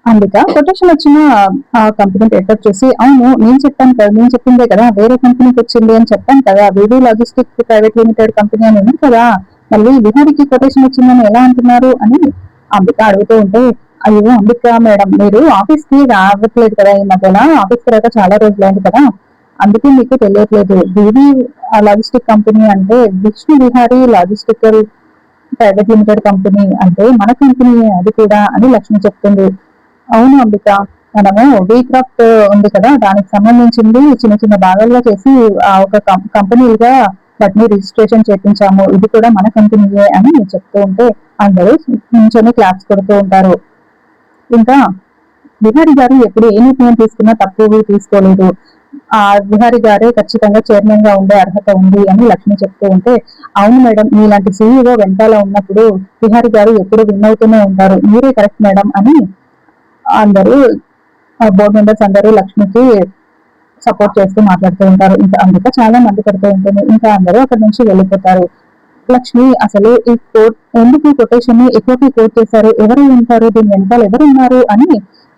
అందుక కొటేషన్ వచ్చిన ఆ కంపెనీ పేపర్ చూసి, అవును నేను చెప్పాను కదా, నేను చెప్పిందే కదా వేరే కంపెనీకి వచ్చింది అని చెప్పాను కదా, వివి లాజిస్టిక్ ప్రైవేట్ లిమిటెడ్ కంపెనీ అని ఉంది కదా, మళ్ళీ విహారికి కొటేషన్ వచ్చిందని ఎలా అంటున్నారు అని అంబిక అడుగుతూ ఉంటే, అయ్యో అంబిక మేడం, మీరు ఆఫీస్ కి రావట్లేదు కదా, ఈ మధ్యన ఆఫీస్ కి రాక చాలా రోజులైంది కదా, అందుకే మీకు తెలియట్లేదు. వివి లాజిస్టిక్ కంపెనీ అంటే Vishnu Vihari logistical private limited company అంటే మన కంపెనీ అది కూడా అని లక్ష్మి చెప్తుంది. అవును అంబిక, మనము వీక్రాఫ్ట్ ఉంది కదా, దానికి సంబంధించింది చిన్న చిన్న భాగాలుగా చేసి ఒక కంపెనీగా వాటిని రిజిస్ట్రేషన్ చేయించాము, ఇది కూడా మన కంపెనీయే అని చెప్తూ ఉంటే అందరూ నించొని క్లాప్స్ కొడుతూ ఉంటారు. ఇంకా బిహారీ గారు ఎప్పుడు ఏ నిర్ణయం తీసుకున్నా తప్పు తీసుకోలేదు, ఆ బిహారీ గారే ఖచ్చితంగా చైర్మన్ గా ఉండే అర్హత ఉంది అని లక్ష్మి చెప్తూ ఉంటే, అవును మేడం, మీలాంటి సీఈఓ వెనకాల ఉన్నప్పుడు బిహారీ గారు ఎప్పుడు విన్ అవుతూనే ఉంటారు, మీరే కరెక్ట్ మేడం అని అందరూ బోర్డు మెంబర్స్ అందరూ లక్ష్మికి సపోర్ట్ చేస్తూ మాట్లాడుతూ ఉంటారు. ఇంకా అందుక చాలా మంది పడుతూ ఉంటుంది. ఇంకా అందరూ అక్కడి నుంచి వెళ్ళిపోతారు. లక్ష్మి అసలు ఈ కోర్ట్ ఎందుకు ఈ కొటేషన్ ని ఎక్కువగా కోట్ చేశారు, ఎవరు ఉంటారు దీని వెనకాల ఎవరు ఉన్నారు అని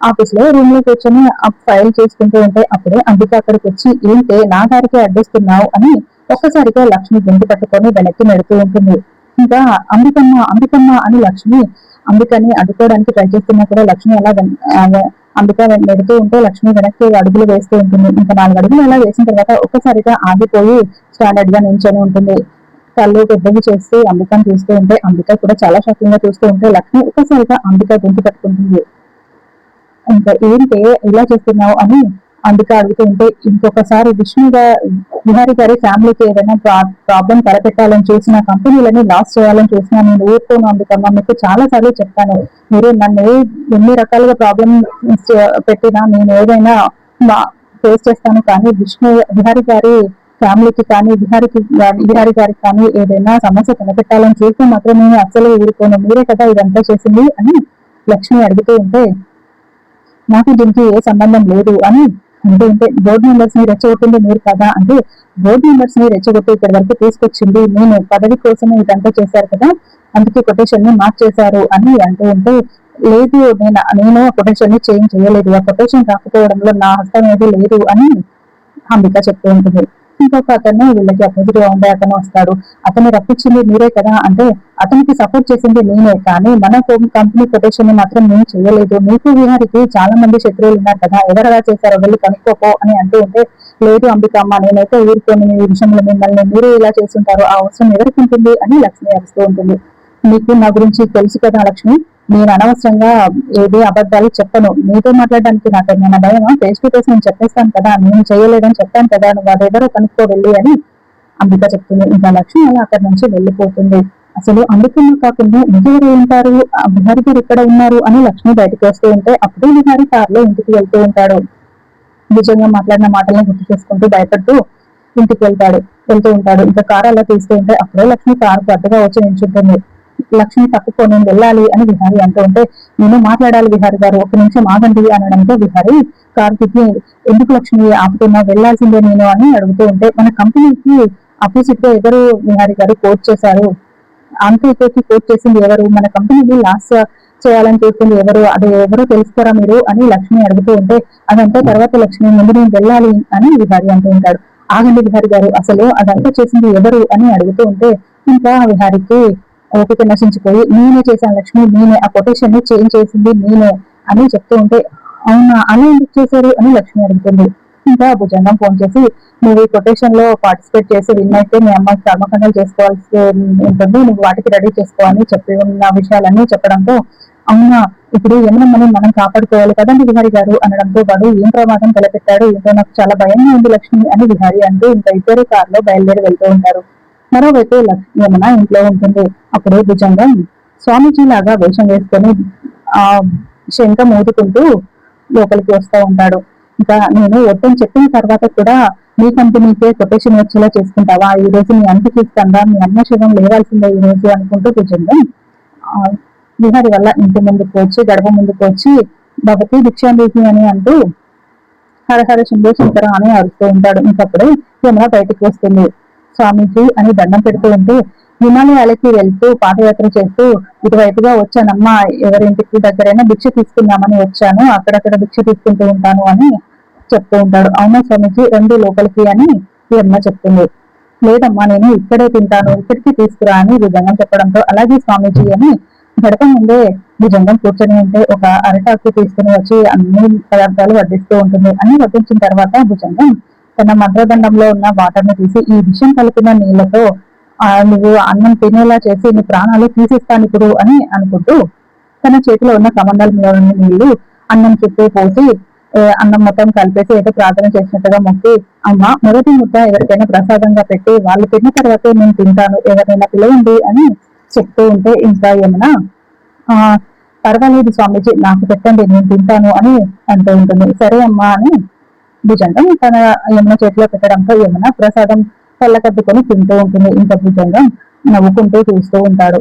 ఆఫీస్ లో రూమ్ లో కూర్చొని ఆ ఫైల్ చేసుకుంటూ ఉంటే అప్పుడే అంబిక అక్కడికి వచ్చి, ఏంటే నా గారికి అడ్డిస్తున్నావు అని ఒక్కసారిగా లక్ష్మి గొంతు పట్టుకొని వెనక్కి నెడుతూ ఉంటుంది. ఇంకా అంబికమ్మ అంబికమ్మ అని లక్ష్మి అంబికని అడ్డుకోవడానికి ట్రై చేస్తున్నా కూడా లక్ష్మి అలా అంబిక నెడుతూ ఉంటే లక్ష్మి వెనక్కి అడుగులు వేస్తూ ఉంటుంది. ఇంకా 4 అడుగులు అలా వేసిన తర్వాత ఒక్కసారిగా ఆగిపోయి స్టాండర్డ్ గా నిల్చొని ఉంటుంది. కళ్ళు పెద్దవి చేస్తూ అంబికను చూస్తూ ఉంటే అంబిక కూడా చాలా షాకింగ్ గా చూస్తూ ఉంటే లక్ష్మి ఒక్కసారిగా అంబిక గొంతు పట్టుకుంటుంది. ఇంకా ఏంటే ఇలా చేస్తున్నావు అని అంబిక అడుగుతూ ఉంటే, ఇంకొకసారి విహారీ గారి ఫ్యామిలీకి ఏదైనా ప్రాబ్లం తలపెట్టాలని చూసిన, కంపెనీలని లాస్ చేయాలని చూసినా నేను ఊరుకోను అంబికమ్మ, మీకు చాలా సార్లు చెప్పాను, మీరు నన్ను ఎన్ని రకాలుగా ప్రాబ్లం పెట్టినా నేను ఏదైనా ఫేస్ చేస్తాను, కానీ విహారీ గారి ఫ్యామిలీకి కానీ విహారీ గారికి కానీ ఏదైనా సమస్య తలపెట్టాలని చూస్తే మాత్రం నేను అస్సలు ఊరుకోను, మీరే కదా ఇదంతా చేసింది అని లక్ష్మి అడుగుతూ ఉంటే, నాకు దీనికి ఏ సంబంధం లేదు అని అంటూ ఉంటే, బోర్డు మెంబర్స్ ని రెచ్చగొట్టింది మీరు కదా అంటే, బోర్డు మెంబర్స్ ని రెచ్చగొట్టి ఇక్కడి వరకు తీసుకొచ్చింది నేను, పదవి కోసమే ఇదంతా చేశారు కదా, అందుకే కొటేషన్ ని మార్చేశారు అని అంటూ ఉంటే, లేదు నేను కొటేషన్ ని చేంజ్ చేయలేదు, ఆ కొటేషన్ రాకపోవడంలో నా హస్తం ఏది లేదు అని అంబిక చెప్తూ ఉంటుంది. ఇంకొక అతను వీళ్ళకి అపోజిట్ గా ఉండే అతను వస్తాడు. అతన్ని రప్పించింది మీరే కదా అంటే, అతనికి సపోర్ట్ చేసింది నేనే, కానీ మన కంపెనీ కొటేషన్ ని మాత్రం నేను చేయలేదు, మీకు విహారికి చాలా మంది శత్రువులు ఉన్నారు కదా, ఎవరెలా చేశారో వెళ్ళి కనుక్కోపో అని అంటూ ఉంటే, లేదు అంబికమ్మ, నేనైతే ఊరుకోని ఈ విషయంలో మిమ్మల్ని, మీరు ఇలా చేస్తుంటారు, ఆ అవసరం ఎవరికి ఉంటుంది అని లక్ష్మి అరుస్తూ ఉంటుంది. నీకు నా గురించి తెలుసు కదా లక్ష్మి, నేను అనవసరంగా ఏది అబద్ధాలు చెప్పను, నీతో మాట్లాడడానికి నాకు ఏమైనా భయమా, ఫేస్ టు ఫేస్ నేను చెప్పేస్తాను కదా, నేను చేయలేదని చెప్పాను కదా, నువ్వు అదెవరో కనుక్కో వెళ్ళి అని అంబిక చెప్తుంది. ఇంకా లక్ష్మి అలా అక్కడి నుంచి వెళ్ళిపోతుంది. అసలు అంబికమ్మ కాకుండా ఇంకెవరు ఉంటారు, బిహారీ గారు ఇక్కడ ఉన్నారు అని లక్ష్మి బయటకు వస్తూ ఉంటే అప్పుడే బిహారీ కారులో ఇంటికి వెళ్తూ ఉంటాడు. నిజంగా మాట్లాడిన మాటల్ని గుర్తు చేసుకుంటూ భయపడుతూ ఇంటికి వెళ్తూ ఉంటాడు. ఇంకా కారు అలా తీస్తూ ఉంటే అప్పుడే లక్ష్మి కారుకు అడ్డుగా వచ్చి నిల్చుంటుంది. లక్ష్మి తప్పుకో, నేను వెళ్ళాలి అని విహారీ అంటూ ఉంటే, నేను మాట్లాడాలి విహారీ గారు, ఒక నిమిషం ఆగండి అనడంతో విహారీ కారు తిప్పి, ఎందుకు లక్ష్మి ఆపుతున్నా, వెళ్లాల్సిందే నేను అని అడుగుతూ ఉంటే, మన కంపెనీకి అపోజిట్ గా ఎవరు విహారీ గారు కోట్ చేశారు, అంత ఎక్కువకి కోట్ చేసింది ఎవరు, మన కంపెనీని లాస్ చేయాలని చూస్తుంది ఎవరు, అది ఎవరో తెలుసుకోరా మీరు అని లక్ష్మి అడుగుతూ ఉంటే, అదంతా తర్వాత లక్ష్మి, ముందు నేను వెళ్ళాలి అని విహారీ అంటూ ఉంటాడు. ఆగండి విహారీ గారు, అసలు అదంతా చేసింది ఎవరు అని అడుగుతూ ఉంటే ఇంకా విహారీకి ఓపిక నశించిపోయి, నేనే చేశాను లక్ష్మి, నేనే ఆ కొటేషన్ ని చేంజ్ చేసింది నేనే అని చెప్తూ ఉంటే, అవునా, అలా ఎందుకు చేశారు అని లక్ష్మి అడుగుతుంది. ఇంకా భుజంగం ఫోన్ చేసి, నువ్వు ఈ కొటేషన్ లో పార్టిసిపేట్ చేసి విన్ అయితే మీ అమ్మాయికి కర్మకాండలు చేసుకోవాల్సి ఉంటుంది, నువ్వు వాటికి రెడీ చేసుకోవాలని చెప్పి ఉన్న విషయాలన్నీ చెప్పడంతో, అవునా, ఇప్పుడు యమునమ్మని మనం కాపాడుకోవాలి కదండి విహారీ గారు అనడంతో, వాడు ఏం ప్రమాదం తలపెట్టాడు ఏంటో, నాకు చాలా భయంగా ఉంది లక్ష్మి అని విహారీ అంటూ ఇంకా ఇద్దరు కారులో బయలుదేరి వెళ్తూ ఉంటారు. మరోవైపు యమున ఇంట్లో ఉంటుంది. అప్పుడు భుజంగం స్వామీజీ లాగా వేషం వేసుకొని ఆ శంఖం ఊదుకుంటూ లోపలికి వస్తూ ఉంటాడు. ఇంకా నేను వద్దని చెప్పిన తర్వాత కూడా మీ కంపెనీకే కొటేషన్ వచ్చేలా చేసుకుంటావా, ఈ రోజు నీ అంత చూస్తాందా, మీ అమ్మ శివం లేవాల్సిందే ఈ రోజు అనుకుంటూ భుజంగం విహారి వల్ల ఇంటి ముందుకు వచ్చి గడప ముందుకు వచ్చి భగవతి భిక్షాందేశి అని అంటూ హరహర శంభో శంకర అని అరుస్తూ ఉంటాడు. ఇంకప్పుడే యమున బయటికి వస్తుంది. స్వామీజీ అని దండం పెడుతూ ఉంటే, హిమాలయాలకి వెళ్తూ పాదయాత్ర చేస్తూ ఇటువైపుగా వచ్చానమ్మా, ఎవరింటికి దగ్గరైనా భిక్ష తీసుకుందామని వచ్చాను, అక్కడక్కడ భిక్ష తీసుకుంటూ ఉంటాను అని చెప్తూ ఉంటాడు. అవునా స్వామీజీ, రండి లోపలికి అని ఈ అమ్మ చెప్తుంది. లేదమ్మా, నేను ఇక్కడే తింటాను, ఇక్కడికి తీసుకురా అని భుజంగం చెప్పడంతో అలాగే స్వామీజీ అని గడప ముందే భుజంగం కూర్చొని ఉంటే ఒక అరటాకు తీసుకుని వచ్చి అన్ని పదార్థాలు వడ్డిస్తూ ఉంటుంది. అన్ని వడ్డించిన తర్వాత భుజంగం తన మంత్రదండంలో ఉన్న వాటర్ ని తీసి ఈ విషం కలిపిన నీళ్లతో నువ్వు అన్నం తినేలా చేసి నీ ప్రాణాలు తీసేస్తాను ఇప్పుడు అని అనుకుంటూ తన చేతిలో ఉన్న కమండలంలో ఉన్న నీళ్లు అన్నం చుట్టూ పోసి అన్నం మొత్తం కలిపేసి ఏదో ప్రార్థన చేసినట్టుగా మొక్కి, అమ్మ మొదటి ముద్ద ఎవరికైనా ప్రసాదంగా పెట్టి వాళ్ళు తిన్న తర్వాతే నేను తింటాను, ఎవరైనా పిలవండి అని చెప్తూ ఉంటే ఇంకా యమున పర్వాలేదు స్వామీజీ, నాకు పెట్టండి, నేను తింటాను అని అంటూ ఉంటుంది. సరే అమ్మా అని భుజంగం తన యమున చేతిలో పెట్టడంతో యమున ప్రసాదం కళ్ళకద్దుకొని తింటూ ఉంటుంది. ఇంకా భుజంగం నవ్వుకుంటూ చూస్తూ ఉంటాడు.